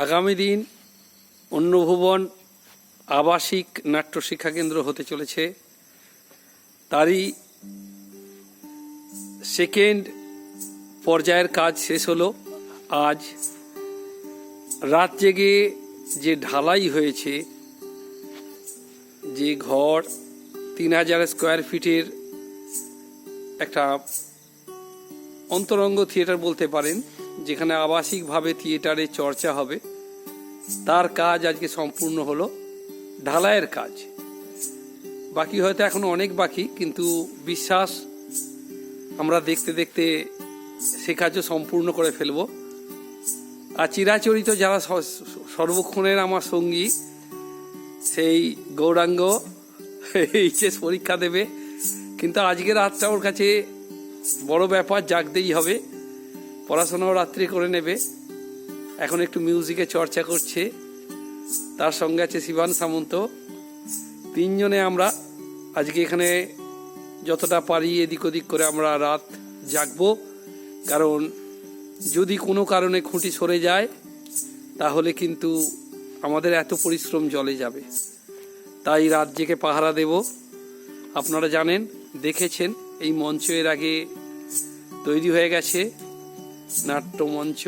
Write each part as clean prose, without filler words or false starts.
আগামী দিন অন্নভুবন আবাসিক নাট্য শিক্ষা কেন্দ্র হতে চলেছে। তারই সেকেন্ড পর্যায়ের কাজ শেষ হলো। আজ রাত জেগে যে ঢালাই হয়েছে, যে ঘর 3000 স্কোয়ার ফিটের একটা অন্তরঙ্গ থিয়েটার বলতে পারেন, যেখানে আবাসিকভাবে থিয়েটারে চর্চা হবে, তার কাজ আজকে সম্পূর্ণ হলো। ঢালাইয়ের কাজ বাকি, হয়তো এখনো অনেক বাকি, কিন্তু বিশ্বাস আমরা দেখতে দেখতে সে কাজও সম্পূর্ণ করে ফেলব। আর চিরাচরিত যারা সর্বক্ষণের আমার সঙ্গী, সেই গৌরাঙ্গ এইচএস পরীক্ষা দেবে, কিন্তু আজকে রাতটা ওর কাছে বড় ব্যাপার, জাগতেই হবে। পড়াশোনাও রাত্রি করে নেবে, এখন একটু মিউজিকে চর্চা করছে। তার সঙ্গে আছে শিবান সামন্ত। তিনজনে আমরা আজকে এখানে যতটা পারি এদিক ওদিক করে আমরা রাত জাগবো। কারণ যদি কোনো কারণে খুঁটি সরে যায়, তাহলে কিন্তু আমাদের এত পরিশ্রম জলে যাবে। তাই রাত জেগে পাহারা দেব। আপনারা জানেন, দেখেছেন, এই মঞ্চ এর আগে তৈরি হয়ে গেছে, নাট্যমঞ্চ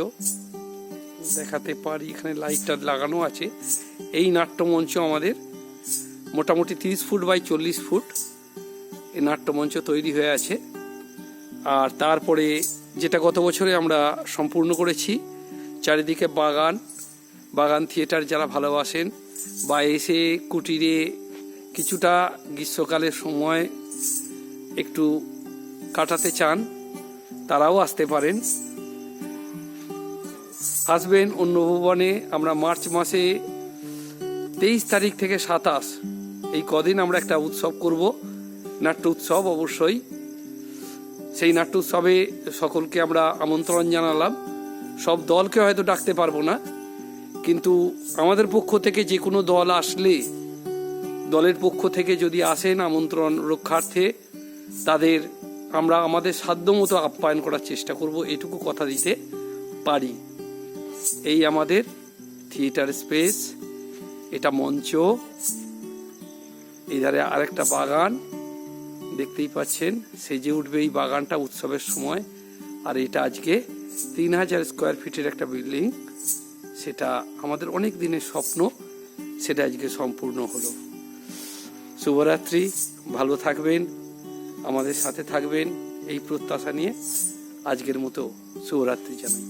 দেখাতে পারি। এখানে লাইটটা লাগানো আছে। এই নাট্যমঞ্চ আমাদের মোটামুটি 30 ফুট বাই 40 ফুট এই নাট্যমঞ্চ তৈরি হয়ে আছে। আর তারপরে যেটা গত বছরে আমরা সম্পূর্ণ করেছি, চারিদিকে বাগান থিয়েটার যারা ভালোবাসেন বা এসে কুটিরে কিছুটা গ্রীষ্মকালের সময় একটু কাটাতে চান, তারাও আসতে পারেন। আসবেন অন্নভুবনে। আমরা মার্চ মাসে 23 তারিখ থেকে 27 এই কদিন আমরা একটা উৎসব করব, নাট্য উৎসব। অবশ্যই সেই নাট্য উৎসবে সকলকে আমরা আমন্ত্রণ জানালাম। সব দলকে হয়তো ডাকতে পারবো না, কিন্তু আমাদের পক্ষ থেকে যে কোনো দল আসলে, দলের পক্ষ থেকে যদি আসেন আমন্ত্রণ রক্ষার্থে, তাদের আমরা আমাদের সাধ্যমতো আপ্যায়ন করার চেষ্টা করব, এটুকু কথা দিতে পারি। এই আমাদের থিয়েটার স্পেস, এটা মঞ্চ, এই ধারে আরেকটা বাগান দেখতেই পাচ্ছেন, সেজে উঠবে এই বাগানটা উৎসবের সময়। আর এটা আজকে 3000 স্কোয়ার ফিটের একটা বিল্ডিং, সেটা আমাদের অনেক দিনের স্বপ্ন, সেটা আজকে সম্পূর্ণ হলো। শুভরাত্রি, ভালো থাকবেন, আমাদের সাথে থাকবেন, এই প্রত্যাশা নিয়ে আজকের মতো শুভরাত্রি জানাই।